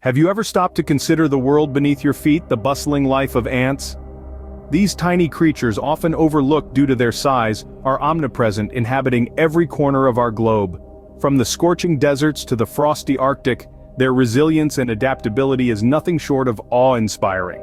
Have you ever stopped to consider the world beneath your feet, the bustling life of ants? These tiny creatures, often overlooked due to their size, are omnipresent, inhabiting every corner of our globe. From the scorching deserts to the frosty Arctic, their resilience and adaptability is nothing short of awe-inspiring.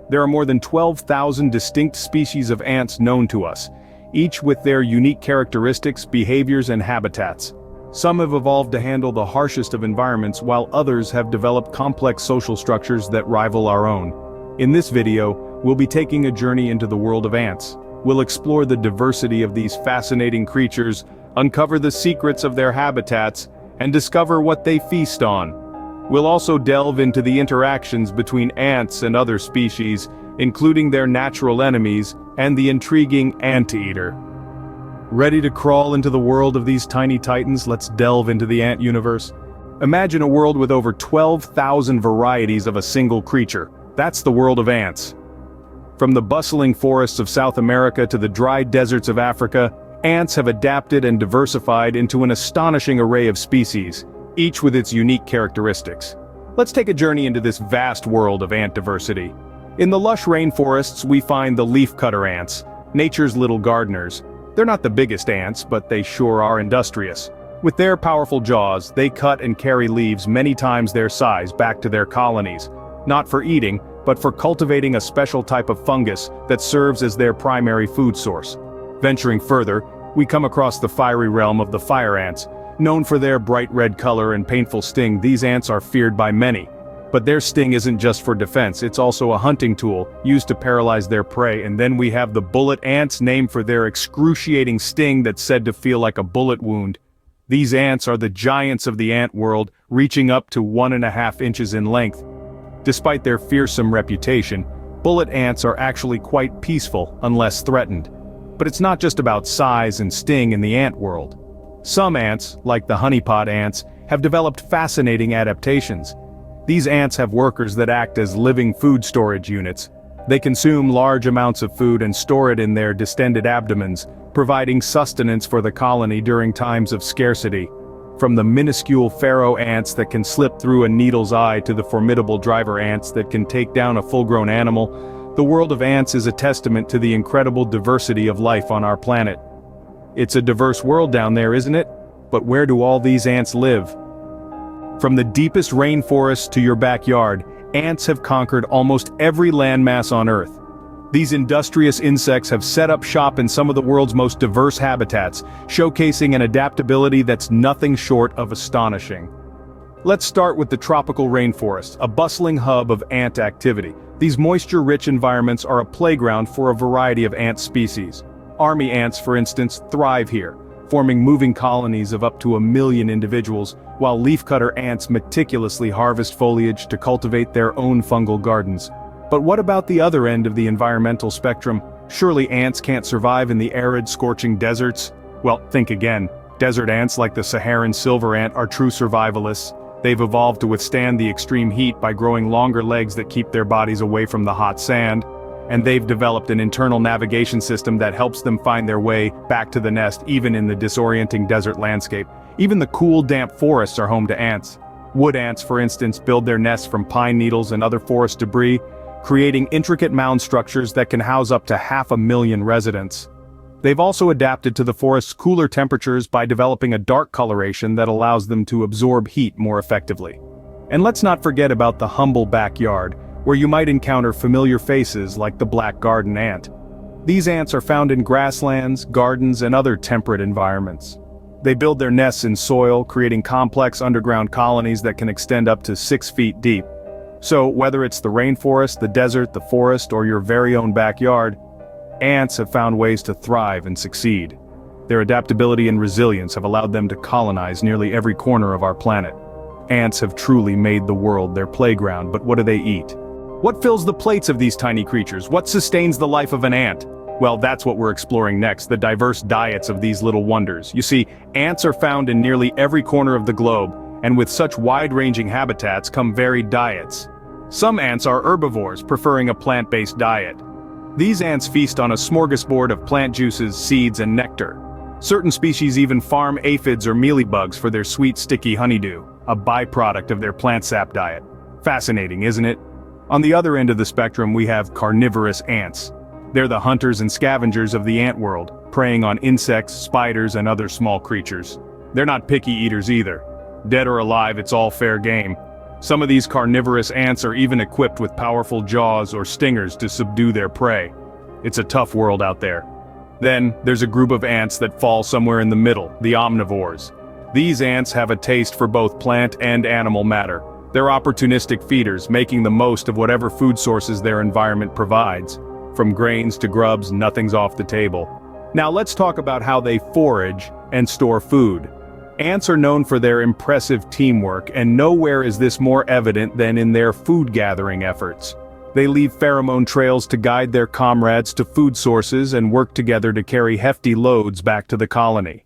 There are more than 12,000 distinct species of ants known to us, each with their unique characteristics, behaviors, and habitats. Some have evolved to handle the harshest of environments, while others have developed complex social structures that rival our own. In this video, we'll be taking a journey into the world of ants. We'll explore the diversity of these fascinating creatures, uncover the secrets of their habitats, and discover what they feast on. We'll also delve into the interactions between ants and other species, including their natural enemies and the intriguing anteater. Ready to crawl into the world of these tiny titans? Let's delve into the ant universe. Imagine a world with over 12,000 varieties of a single creature. That's the world of ants. From the bustling forests of South America to the dry deserts of Africa, ants have adapted and diversified into an astonishing array of species, each with its unique characteristics. Let's take a journey into this vast world of ant diversity. In the lush rainforests, we find the leafcutter ants, nature's little gardeners. They're not the biggest ants, but they sure are industrious. With their powerful jaws, they cut and carry leaves many times their size back to their colonies, not for eating, but for cultivating a special type of fungus that serves as their primary food source. Venturing further, we come across the fiery realm of the fire ants. Known for their bright red color and painful sting, these ants are feared by many. But their sting isn't just for defense, it's also a hunting tool, used to paralyze their prey. And then we have the bullet ants, named for their excruciating sting that's said to feel like a bullet wound. These ants are the giants of the ant world, reaching up to 1.5 inches in length. Despite their fearsome reputation, bullet ants are actually quite peaceful, unless threatened. But it's not just about size and sting in the ant world. Some ants, like the honeypot ants, have developed fascinating adaptations. These ants have workers that act as living food storage units. They consume large amounts of food and store it in their distended abdomens, providing sustenance for the colony during times of scarcity. From the minuscule pharaoh ants that can slip through a needle's eye to the formidable driver ants that can take down a full-grown animal, the world of ants is a testament to the incredible diversity of life on our planet. It's a diverse world down there, isn't it? But where do all these ants live? From the deepest rainforests to your backyard, ants have conquered almost every landmass on Earth. These industrious insects have set up shop in some of the world's most diverse habitats, showcasing an adaptability that's nothing short of astonishing. Let's start with the tropical rainforest, a bustling hub of ant activity. These moisture-rich environments are a playground for a variety of ant species. Army ants, for instance, thrive here, forming moving colonies of up to 1 million individuals, while leafcutter ants meticulously harvest foliage to cultivate their own fungal gardens. But what about the other end of the environmental spectrum? Surely ants can't survive in the arid, scorching deserts? Well, think again. Desert ants like the Saharan silver ant are true survivalists. They've evolved to withstand the extreme heat by growing longer legs that keep their bodies away from the hot sand. And they've developed an internal navigation system that helps them find their way back to the nest even in the disorienting desert landscape. Even the cool, damp forests are home to ants. Wood ants, for instance, build their nests from pine needles and other forest debris, creating intricate mound structures that can house up to 500,000 residents. They've also adapted to the forest's cooler temperatures by developing a dark coloration that allows them to absorb heat more effectively. And let's not forget about the humble backyard, where you might encounter familiar faces like the black garden ant. These ants are found in grasslands, gardens, and other temperate environments. They build their nests in soil, creating complex underground colonies that can extend up to 6 feet deep. So, whether it's the rainforest, the desert, the forest, or your very own backyard, ants have found ways to thrive and succeed. Their adaptability and resilience have allowed them to colonize nearly every corner of our planet. Ants have truly made the world their playground, but what do they eat? What fills the plates of these tiny creatures? What sustains the life of an ant? Well, that's what we're exploring next, the diverse diets of these little wonders. You see, ants are found in nearly every corner of the globe, and with such wide-ranging habitats come varied diets. Some ants are herbivores, preferring a plant-based diet. These ants feast on a smorgasbord of plant juices, seeds, and nectar. Certain species even farm aphids or mealybugs for their sweet, sticky honeydew, a byproduct of their plant sap diet. Fascinating, isn't it? On the other end of the spectrum we have carnivorous ants. They're the hunters and scavengers of the ant world, preying on insects, spiders, and other small creatures. They're not picky eaters either. Dead or alive, it's all fair game. Some of these carnivorous ants are even equipped with powerful jaws or stingers to subdue their prey. It's a tough world out there. Then, there's a group of ants that fall somewhere in the middle, the omnivores. These ants have a taste for both plant and animal matter. They're opportunistic feeders, making the most of whatever food sources their environment provides. From grains to grubs, nothing's off the table. Now let's talk about how they forage and store food. Ants are known for their impressive teamwork, and nowhere is this more evident than in their food-gathering efforts. They leave pheromone trails to guide their comrades to food sources and work together to carry hefty loads back to the colony.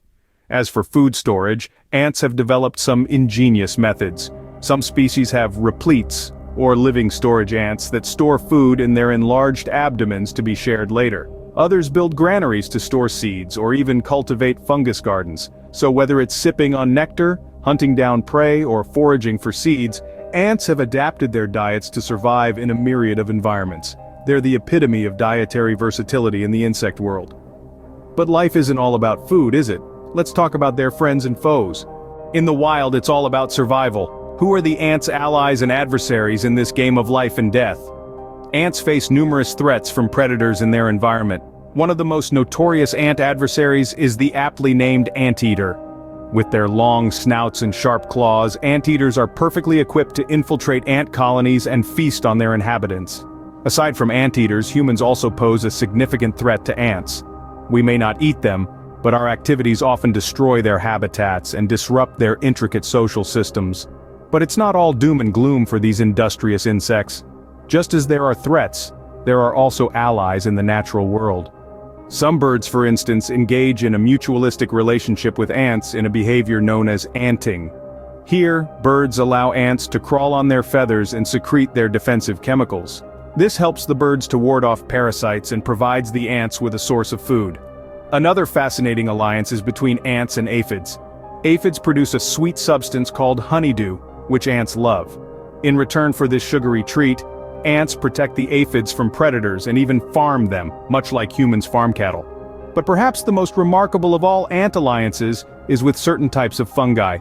As for food storage, ants have developed some ingenious methods. Some species have repletes, or living storage ants that store food in their enlarged abdomens to be shared later. Others build granaries to store seeds or even cultivate fungus gardens. So whether it's sipping on nectar, hunting down prey, or foraging for seeds, ants have adapted their diets to survive in a myriad of environments. They're the epitome of dietary versatility in the insect world. But life isn't all about food, is it? Let's talk about their friends and foes. In the wild, it's all about survival. Who are the ants' allies and adversaries in this game of life and death? Ants face numerous threats from predators in their environment. One of the most notorious ant adversaries is the aptly named anteater. With their long snouts and sharp claws, anteaters are perfectly equipped to infiltrate ant colonies and feast on their inhabitants. Aside from anteaters, humans also pose a significant threat to ants. We may not eat them, but our activities often destroy their habitats and disrupt their intricate social systems. But it's not all doom and gloom for these industrious insects. Just as there are threats, there are also allies in the natural world. Some birds, for instance, engage in a mutualistic relationship with ants in a behavior known as anting. Here, birds allow ants to crawl on their feathers and secrete their defensive chemicals. This helps the birds to ward off parasites and provides the ants with a source of food. Another fascinating alliance is between ants and aphids. Aphids produce a sweet substance called honeydew, which ants love. In return for this sugary treat, ants protect the aphids from predators and even farm them, much like humans farm cattle. But perhaps the most remarkable of all ant alliances is with certain types of fungi.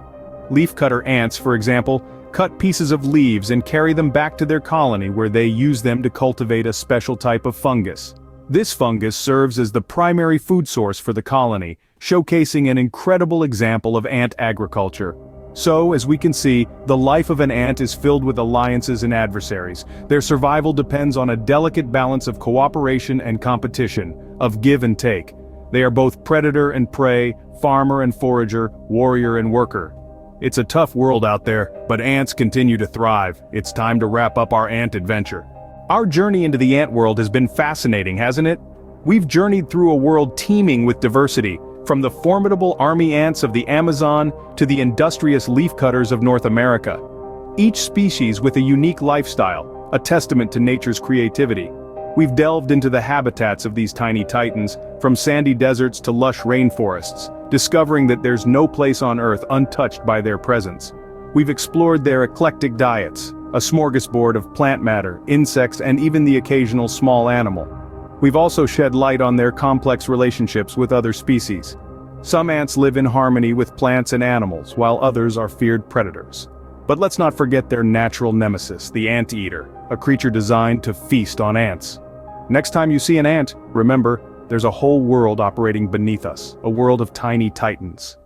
Leafcutter ants, for example, cut pieces of leaves and carry them back to their colony where they use them to cultivate a special type of fungus. This fungus serves as the primary food source for the colony, showcasing an incredible example of ant agriculture. So, as we can see, the life of an ant is filled with alliances and adversaries. Their survival depends on a delicate balance of cooperation and competition, of give and take. They are both predator and prey, farmer and forager, warrior and worker. It's a tough world out there, but ants continue to thrive. It's time to wrap up our ant adventure. Our journey into the ant world has been fascinating, hasn't it? We've journeyed through a world teeming with diversity, from the formidable army ants of the Amazon to the industrious leafcutters of North America. Each species with a unique lifestyle, a testament to nature's creativity. We've delved into the habitats of these tiny titans, from sandy deserts to lush rainforests, discovering that there's no place on Earth untouched by their presence. We've explored their eclectic diets, a smorgasbord of plant matter, insects, and even the occasional small animal. We've also shed light on their complex relationships with other species. Some ants live in harmony with plants and animals, while others are feared predators. But let's not forget their natural nemesis, the anteater, a creature designed to feast on ants. Next time you see an ant, remember, there's a whole world operating beneath us, a world of tiny titans.